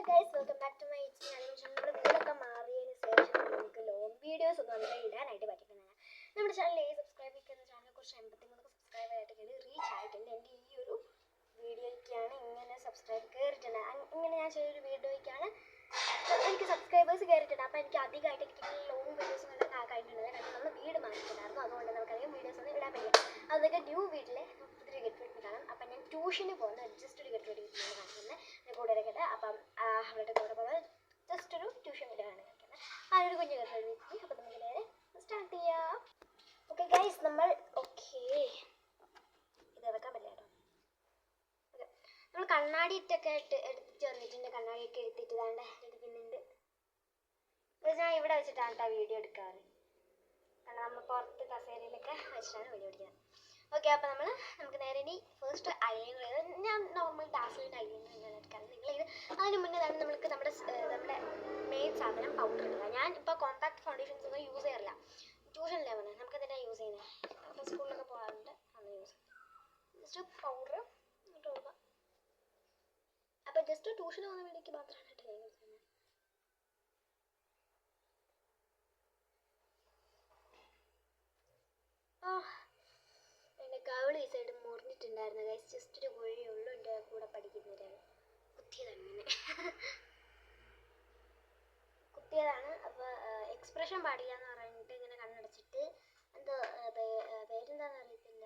Guys, welcome back to my channel. നമ്മുടെ വീടൊക്കെ മാറിയതിന് ശേഷം നമുക്ക് ലോങ് വീഡിയോസ് ഒന്നും അങ്ങനെ ഇടാനായിട്ട് പറ്റുന്നില്ല. നമ്മുടെ ചാനൽ സബ്സ്ക്രൈബ് ചെയ്യുന്ന ചാനലിനെ കുറിച്ച് 83 സബ്സ്ക്രൈബർ ആയിട്ടൊക്കെയാണ് റീച്ച് ആയിട്ടുണ്ട്. എൻ്റെ ഈ ഒരു വീഡിയോയ്ക്കാണ് ഇങ്ങനെ സബ്സ്ക്രൈബ് കയറിയിട്ടുണ്ട്. ഇങ്ങനെ ഞാൻ ചെയ്തൊരു വീഡിയോയ്ക്കാണ് എനിക്ക് സബ്സ്ക്രൈബേഴ്സ് കയറിയിട്ടുണ്ട്. അപ്പോൾ എനിക്ക് അധികമായിട്ട് എനിക്ക് ലോങ് വീഡിയോസ് ഒന്നും ഇടാൻ കഴിഞ്ഞിട്ടില്ല. കാരണം നമ്മൾ വീട് മാറിയിട്ടുണ്ടായിരുന്നു. അതുകൊണ്ട് നമുക്കധികം വീഡിയോസ് ഒന്നും ഇടാൻ പറ്റില്ല. അതൊക്കെ ന്യൂ വീട്ടിലെ പുതിയൊരു ഗെറ്റ് റെഡി കാണാം. അപ്പം ഞാൻ ട്യൂഷന് പോകുന്ന ജസ്റ്റ് ഒരു ഗെറ്റ് റെഡി കാണിക്കുന്നത് കൂടെ ഇറക്കട്ടെ. അപ്പം അവളുടെ കൂടെ പോകുന്നത് ജസ്റ്റ് ഒരു ട്യൂഷൻ വീഡിയോ ആണ് കാണിക്കുന്നത്. ആ ഒരു കുഞ്ഞു ഗെറ്റ് റെഡി. അപ്പം നമുക്ക് നേരെ സ്റ്റാർട്ട് ചെയ്യാം. ഓക്കെ ഗൈസ്, നമ്മൾ ഇത് വെക്കാൻ പറ്റില്ല കേട്ടോ. ഓക്കെ, നമ്മൾ കണ്ണാടി ഇട്ടൊക്കെ എടുത്തിട്ട് വന്നിട്ടുണ്ട്. കണ്ണാടിയൊക്കെ എടുത്തിട്ട് ഇതാണ്ട് എടുക്കുന്നുണ്ട്. ഞാൻ ഇവിടെ വെച്ചിട്ടാണ് കേട്ടോ വീഡിയോ എടുക്കാറ്. കാരണം നമ്മൾ പുറത്ത് കസേരയിലൊക്കെ വെച്ചിട്ടാണ് വീഡിയോ എടുക്കുന്നത്. ഓക്കെ, അപ്പോൾ നമുക്ക് നേരെ ഇനി ഫസ്റ്റ് ഐലൈനർ. ഞാൻ നോർമൽ ഡാസ്ലിൻ്റെ ഐലൈനർ ഞാൻ എടുക്കാറ്. നിങ്ങളിത് അതിന് മുന്നേ തന്നെ നമ്മുടെ മെയിൻ സാധനം പൗഡർ ഇടുക. ഞാൻ ഇപ്പോൾ കോമ്പാക്ട് ഫൗണ്ടേഷൻസ് ഒന്നും യൂസ് ചെയ്യാറില്ല. ട്യൂഷനിലാണ് പറഞ്ഞത് നമുക്ക് എന്തിനാണ് യൂസ് ചെയ്യുന്നത്. അപ്പോൾ സ്കൂളിലൊക്കെ പോകാറുണ്ട്, അന്ന് യൂസ് ചെയ്യും. ജസ്റ്റ് പൗഡർ ഇടുക. അപ്പോൾ ജസ്റ്റ് ട്യൂഷന് പോകുന്ന വേണ്ടിക്ക് മാത്രമാണ് കേട്ടോ ഞാൻ യൂസ് ചെയ്യുന്നത്. എൻ്റെ കവിള് ഈ സൈഡ് മുറിഞ്ഞിട്ടുണ്ടായിരുന്നു ഗൈസ്. ജസ്റ്റ് ഒരു കുഴിയേ ഉള്ളൂ. എൻ്റെ കൂടെ പഠിക്കുന്നവരാണ് കുത്തിയതാണ്. അപ്പോൾ എക്സ്പ്രഷൻ പാടില്ല എന്ന് പറഞ്ഞിട്ട് ഇങ്ങനെ കണ്ണടച്ചിട്ട് എന്തോ പേരെന്താണെന്ന് അറിയത്തില്ല.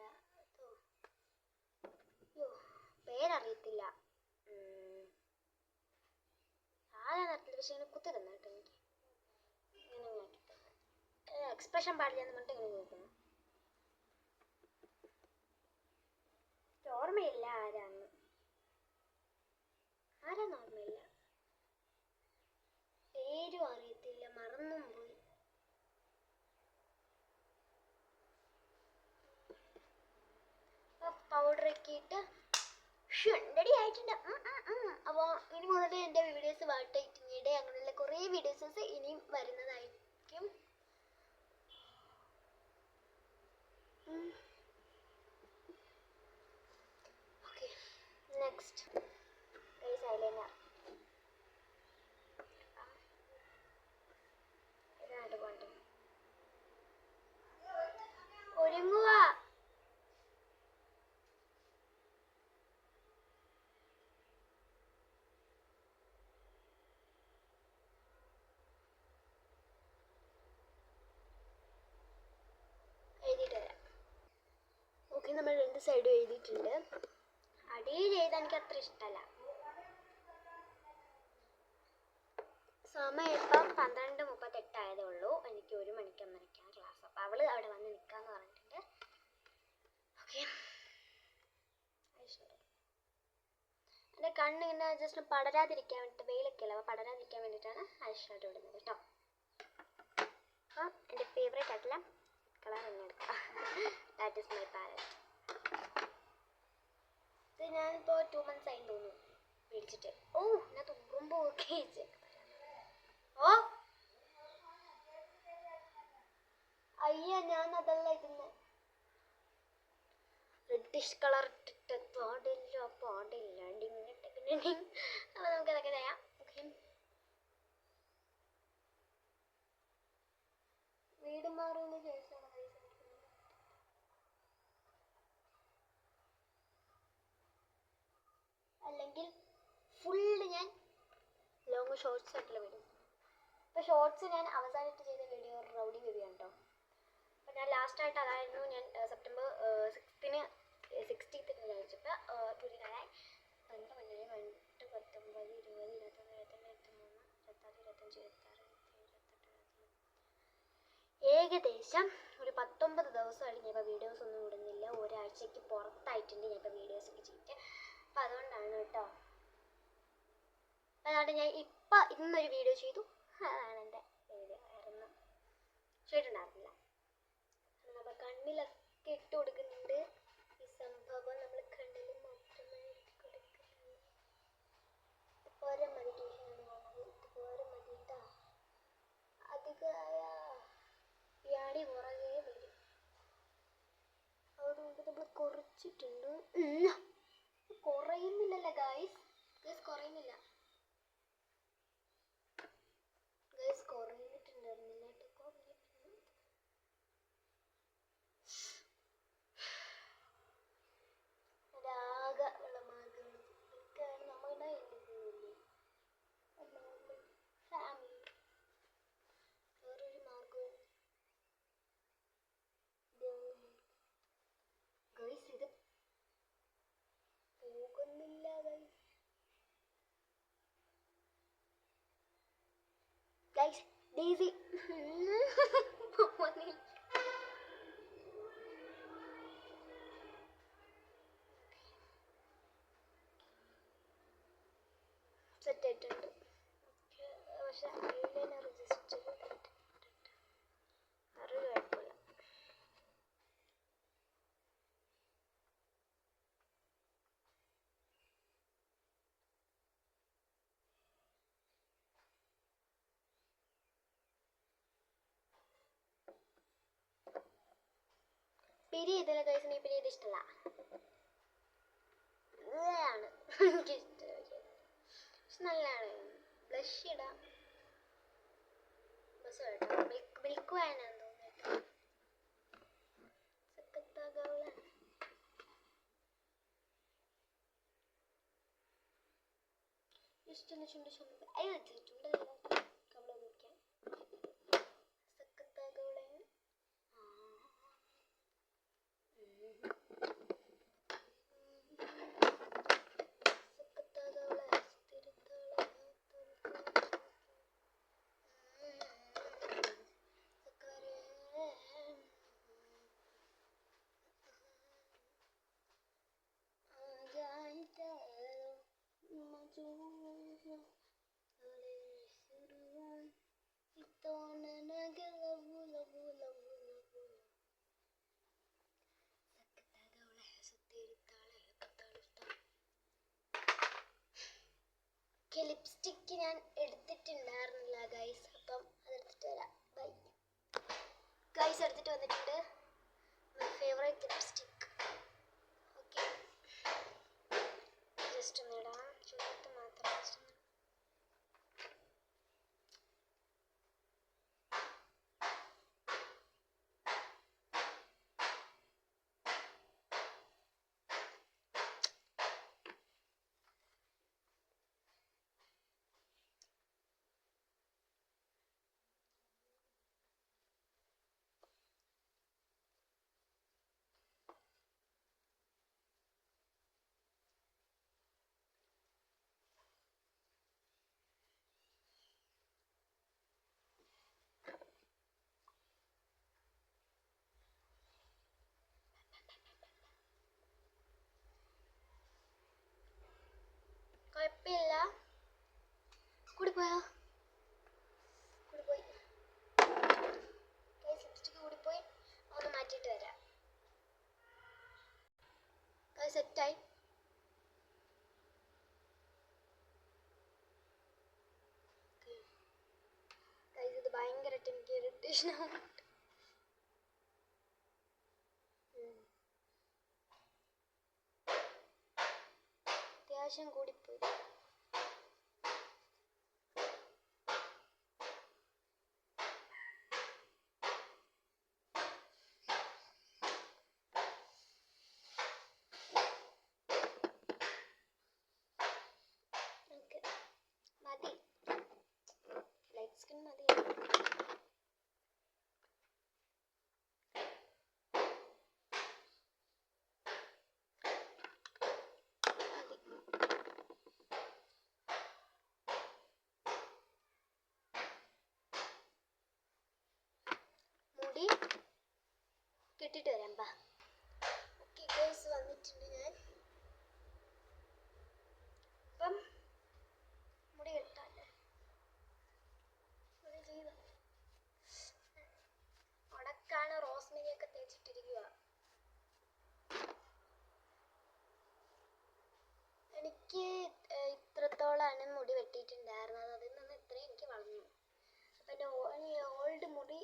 പേരറിയത്തില്ല, ആരാന്നറിയത്തില്ല. പക്ഷെ ഇങ്ങനെ കുത്തി തന്നെ കേട്ടോ എനിക്ക്. ഇങ്ങനെ ആക്കി തന്നെ എക്സ്പ്രഷൻ പാടില്ല എന്ന് പറഞ്ഞിട്ട് ഇങ്ങനെ കേൾക്കുന്നു. ഓർമ്മയില്ല ആരാന്ന് ഓർമ്മയില്ല. പേരും അറിയത്തില്ല, മറന്നും പോയി. പൗഡറൊക്കെ ഇട്ട് റെഡി ആയിട്ടുണ്ട്. അപ്പോൾ ഇനി മുതൽ എൻ്റെ വീഡിയോസ് വാട്ടായിട്ടിങ്ങയുടെ അങ്ങനെയുള്ള കുറേ വീഡിയോസസ് ഇനിയും വരുന്നതായിരിക്കും. Okay, next eyeliner. ഇതായിട്ട് പോകണ്ട. ഒരുങ്ങുക. ഓക്കെ, നമ്മൾ രണ്ട് സൈഡും എഴുതിയിട്ടുണ്ട്. അടിയിൽ എഴുതാൻ എനിക്ക് അത്ര ഇഷ്ടമല്ല. സമയം ഇപ്പം 12:38 ആയതേ ഉള്ളൂ. എനിക്ക് 1 മണിക്ക് 1:30 ക്ലാസ്. അപ്പം അവള് അവിടെ വന്ന് നിൽക്കാന്ന് പറഞ്ഞിട്ടുണ്ട്. ഓക്കെ, എൻ്റെ കണ്ണിങ്ങനെ ജസ്റ്റ് പടരാതിരിക്കാൻ വേണ്ടിയിട്ട്, വെയിലൊക്കെ അല്ല, അപ്പോൾ പടരാതിരിക്കാൻ വേണ്ടിയിട്ടാണ് ഐഷാഡോ ഇടുന്നത് കേട്ടോ. അപ്പം എൻ്റെ ഫേവറേറ്റ് ആയിട്ടുള്ള കളർ തന്നെ എടുക്കാം. That is my palette. ഇത് ഞാനിപ്പോൾ 2 months ആയി തോന്നുന്നു മേടിച്ചിട്ട്. ഇതിനകത്ത് ഉറുമ്പോ ഒക്കെ അയ്യ, ഞാൻ അതല്ല ഇടുന്നത്. റെഡിഷ് കളർ ഇട്ടിട്ട് പാടില്ല. അപ്പോൾ നമുക്ക് അതൊക്കെ ചെയ്യാം. ഓക്കെ, വീട് മാറുന്ന ശേഷമാണ് അല്ലെങ്കിൽ ഫുള്ള് ഞാൻ ലോങ് ഷോർട്സ് ആയിട്ടുള്ള വീഡിയോ. ഇപ്പോൾ ഷോർട്സ് ഞാൻ അവസാനമായിട്ട് ചെയ്ത വീഡിയോ റൗഡി ബേബിയാണ് കേട്ടോ. അപ്പോൾ ഞാൻ ലാസ്റ്റായിട്ട് അതായിരുന്നു. ഞാൻ സെപ്റ്റംബർ 16th കഴിച്ചപ്പോൾ 29 19 19 20 21 22 23 24 25 26 27 28 ഏകദേശം ഒരു 19 ദിവസമായിട്ട് ഞാൻ ഇപ്പോൾ വീഡിയോസ് ഒന്നും ഇടുന്നില്ല. ഒരാഴ്ചയ്ക്ക് പുറത്തായിട്ടുണ്ട് ഞാൻ ഇപ്പോൾ വീഡിയോസൊക്കെ ചെയ്തിട്ട്. അപ്പം അതുകൊണ്ടാണ് കേട്ടോ. അതാണ് ഞാൻ ഇപ്പം ഇന്നൊരു വീഡിയോ ചെയ്തു. അതാണ് എൻ്റെ വീഡിയോ. വേറൊന്നും ചെയ്തിട്ടുണ്ടായിരുന്നില്ല. നമ്മൾ കണ്ണിലൊക്കെ ഇട്ട് കൊടുക്കുന്നുണ്ട്. ഈ സംഭവം നമ്മൾ കണ്ണിൽ മാത്രമേ ഇട്ട് കൊടുക്കുന്നുള്ളൂ. ഇതുപോലെ മതി ട്യൂഷനാണ് പോകുന്നത്. ഇതുപോലെ മതി കേട്ടോ. അധികമായ വ്യാടി പുറകെ വരും. അതുകൊണ്ട് നമ്മൾ കുറച്ചിട്ടുണ്ട്. കുറയുന്നില്ലല്ലോ ഗൈസ്, കുറയുന്നില്ല. ഗൈസ് ഡെയ്സി സെറ്റ് ആയിട്ടുണ്ട്. പക്ഷെ ഐലൈനർ ജസ്റ്റ് അറിവ് കുഴപ്പമില്ല. പിരി ഇതിലെ ഗൈസിന് ഈ പിരി ഇത് ഇഷ്ടമല്ല. ആണ് എനിക്കിഷ്ടം. പക്ഷെ നല്ലതാണ്. ബ്ലഷ് ഇടാം. ബസ് കേട്ടോ മിൽക്ക് വായനാന്ന് തോന്നുന്നു. ജസ്റ്റ് ഒന്ന് ചുണ്ട് ചുണ്ട് അയ്യോ ചുണ്ടല്ല കവള നോക്കിയാൽ സക്കത്താകവളെ ലിപ്സ്റ്റിക്ക് ഞാൻ എടുത്തിട്ടുണ്ടായിരുന്നില്ല ഗൈസ്. അപ്പം അതെടുത്തിട്ട് വരാം. Bye guys. എടുത്തിട്ട് വന്നിട്ടുണ്ട് my favourite lipstick. Okay just ഒന്ന് ഇടാം. ചുവട്ട് മാത്രം ജസ്റ്റ് കുഴപ്പമില്ല. കൂടിപ്പോയോ? കൂടിപ്പോയി. ലിപ്സ്റ്റിക്ക് കൂടിപ്പോയി. ഒന്ന് മാറ്റിയിട്ട് വരാം. സെറ്റായി. ഇത് ഭയങ്കരമായിട്ട് എനിക്ക് ഇറിറ്റേഷൻ ആവുന്നുണ്ട്. അത്യാവശ്യം കൂടിപ്പോയി. മതി ലൈറ്റ് സ്കിൻ മതി. മുടി കെട്ടിട്ട് വരാം. ബാ. ഓക്കെ ഗൈസ് വന്നിട്ടുണ്ട് ഞാൻ. അപ്പം മുടി കെട്ടാല്ലേ മുടി ചെയ്ത ഉണക്കാണ്. റോസ്മേരിയൊക്കെ തേച്ചിട്ടിരിക്കുക. എനിക്ക് ഇത്രത്തോളാണ് മുടി വെട്ടിയിട്ടുണ്ടായിരുന്നത്. അതിൽ നിന്ന് ഇത്രയും എനിക്ക് വളർന്നു. അപ്പം എൻ്റെ ഓൾഡ് മുടി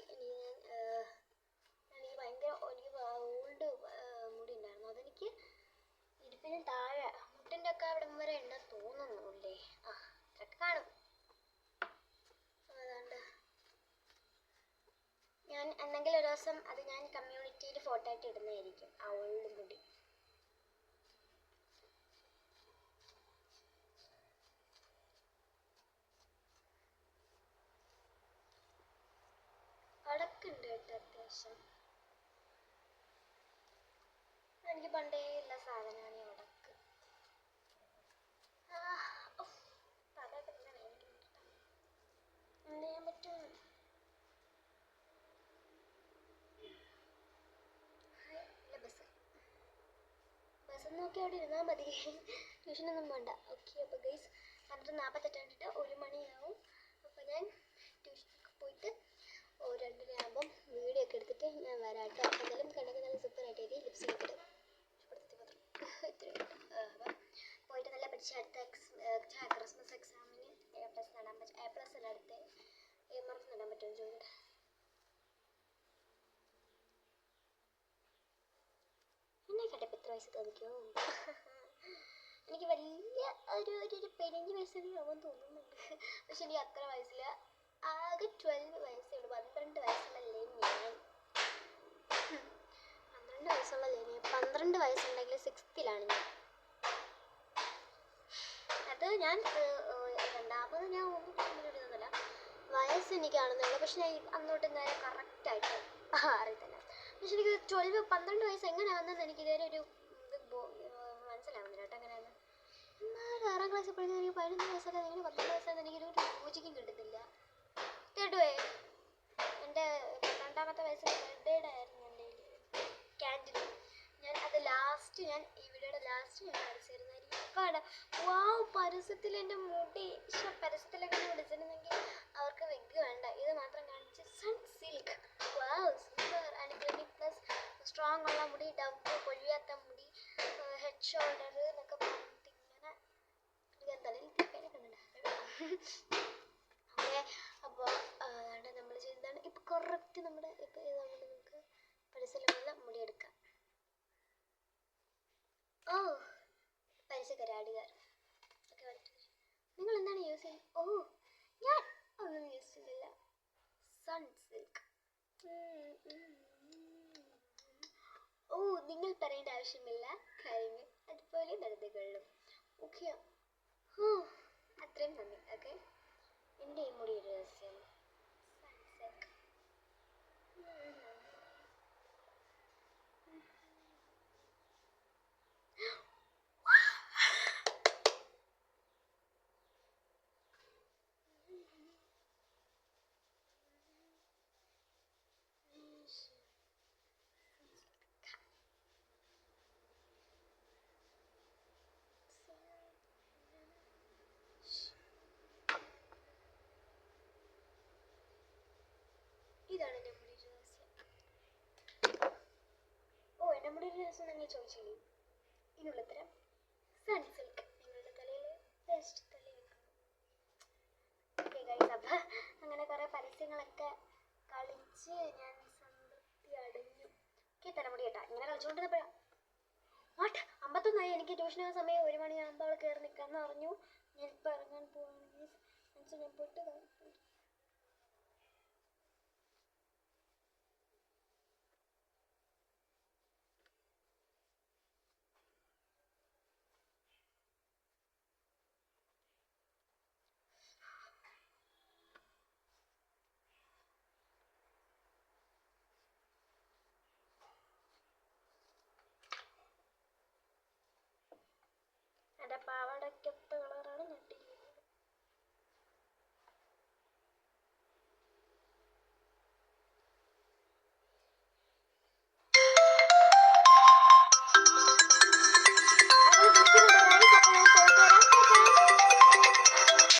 എനിക്ക് ഭയങ്കര ഓൾഡ് മുടി ഉണ്ടായിരുന്നു. അതെനിക്ക് ഇടുപ്പിന് താഴെ മുട്ടിൻ്റെ ഒക്കെ അവിടെ വരെ ഉണ്ടെന്ന് തോന്നുന്നുല്ലേ. ആ ഇതൊക്കെ കാണും. അതുകൊണ്ട് ഞാൻ എന്തെങ്കിലും ഒരു ദിവസം അത് ഞാൻ കമ്മ്യൂണിറ്റിയിൽ ഫോട്ടോ ആയിട്ട് ഇടുന്നതായിരിക്കും ആ ഓൾഡ് മുടി. അടക്കുണ്ട് കേട്ടോ അത്യാവശ്യം. എനിക്ക് പണ്ടേ ഉള്ള സാധനമാണ് ഈ അടക്ക്. തലയൊക്കെ എന്ത് ചെയ്യാൻ പറ്റും. നോക്കി അവിടെ ഇരുന്നാൽ മതി, ട്യൂഷനൊന്നും വേണ്ട. ഓക്കെ, അപ്പോൾ ഗൈസ് 12:48 കണ്ടിട്ട് 1 മണിയാവും. അപ്പോൾ ഞാൻ ട്യൂഷനൊക്കെ പോയിട്ട് 2:30 വീഡിയോ ഒക്കെ എടുത്തിട്ട് ഞാൻ വരാം കേട്ടോ. എന്തായാലും കണ്ടൊക്കെ നല്ല സൂപ്പറായിട്ട് എഴുതി ലിപ്സ്റ്റിക് ഇട്ട് പോയിട്ട് നല്ല പഠിച്ച് അടുത്ത ക്രിസ്മസ് എക്സാമിന് A+ നേടാൻ പറ്റും. A+ അല്ല, അടുത്ത A മാർക്ക് നേടാൻ പറ്റുമെന്ന് ചോദിക്കട്ടെ. എന്നെ കണ്ടപ്പോൾ എത്ര വയസ്സ് തോന്നിക്കോ? എനിക്ക് വലിയ ഒരു 15 വയസ്സൊക്കെ ആവാൻ തോന്നുന്നുണ്ട്. പക്ഷെ എനിക്ക് അത്ര വയസ്സില്ല, ആകെ 12 വയസ്സേ ഉള്ളൂ. 12 വയസ്സുള്ളല്ലേ ഞാൻ. 12 വയസ്സുള്ളല്ലേ ഞാൻ. 12 വയസ്സുണ്ടെങ്കിൽ 6th-ലാണ് ഞാൻ. അത് ഞാൻ രണ്ടാമത് ഞാൻ ഒന്നും വയസ്സ് എനിക്കാണെന്നുള്ളൂ. പക്ഷെ ഞാൻ അന്നോട്ട് നേരെ കറക്റ്റായിട്ട് അറിയത്തില്ല. പക്ഷെ എനിക്ക് 12 വയസ്സ് എങ്ങനെ വന്നെന്ന് എനിക്ക് ഇതുവരെ ഒരു ഇത് മനസ്സിലാവുന്നില്ല കേട്ടോ. എങ്ങനെയാണ് എന്നാലും 6ാം ക്ലാസ്സിൽ പഠിക്കുന്ന എനിക്ക് 15 വയസ്സല്ല, എനിക്ക് 12 വയസ്സാന്ന് എനിക്കൊരു ലോജിക്കും കിട്ടുന്നില്ല കേട്ടോ. എൻ്റെ 12ാമത്തെ വയസ്സിൽ ബർത്ത്ഡേയുടെ ആയിരുന്നു എൻ്റെ ക്യാൻഡിൽ. ഞാൻ അത് ലാസ്റ്റ്, ഞാൻ ഈ വീഡിയോയുടെ ലാസ്റ്റ് ഞാൻ പരസ്യമായിരുന്നായിരിക്കും. പരസ്യത്തിൽ എൻ്റെ മുടി പരസ്യത്തിലൊക്കെ വിളിച്ചിരുന്നെങ്കിൽ അവർക്ക് വിഗ് വേണ്ട, ഇത് മാത്രം കാണിച്ച് സൺസിൽക്ക് സൂപ്പർ ആൻഡ് സ്ട്രോങ് ഉള്ള മുടി, ഡവ് പൊഴിയാത്ത മുടി, ഹെഡ് ഷോൾഡർ എന്നൊക്കെ പറഞ്ഞിട്ട് ഇങ്ങനെ തലയിൽ ഓക്കെ. അപ്പോൾ അതാണ് നമ്മൾ ചെയ്തതാണ്. ഇപ്പോൾ കറക്റ്റ് നമ്മുടെ ഇപ്പോൾ നമുക്ക് പരസ്യമുള്ള മുടിയെടുക്കാം. ഓ പരസ്യക്കാരാടുകാർ ഒക്കെ നിങ്ങൾ എന്താണ് യൂസ് ചെയ്യുന്നത്? ഓ ഞാൻ ഒന്നും യൂസ് ചെയ്യുന്നില്ല. സൺസിൽക്ക്. ഓ നിങ്ങൾ പറയേണ്ട ആവശ്യമില്ല കാര്യങ്ങൾ, അതുപോലെ നടന്നുകൊള്ളും. ഓക്കെ, അത്രയും നന്ദി. ഓക്കെ, എൻ്റെ ഈ മുടി രഹസ്യം സൺസിൽക്ക്. ഇതാണ് എൻ്റെ മുടി രഹസ്യം. ഓ, എൻ്റെ മുടി രഹസ്യം നിങ്ങൾ ചോദിച്ചില്ലേ? ഇതിനുള്ള ഉത്തരം സൺസിൽക്ക്. നിങ്ങളുടെ തലയിൽ ബെസ്റ്റ് തല വെക്കുന്നു. ഓക്കെ ഗൈസ്, അപ്പം അങ്ങനെ കുറേ പരസ്യങ്ങളൊക്കെ കളിച്ച് ഞാൻ സംതൃപ്തി അടഞ്ഞു. ഓക്കെ, തലമുടി കേട്ടാ ഇങ്ങനെ കളിച്ചുകൊണ്ടിരുന്നപ്പോഴാണ് 51 എനിക്ക് ട്യൂഷന് സമയം 1 മണിയാകുമ്പോൾ അവൾ കയറി നിൽക്കാമെന്ന് പറഞ്ഞു. ഞാൻ ഇപ്പം ഇറങ്ങാൻ പോവാണെങ്കിൽ ഞാൻ പോയിട്ട് എൻ്റെ പാവാടയ്ക്കൊത്ത കളർ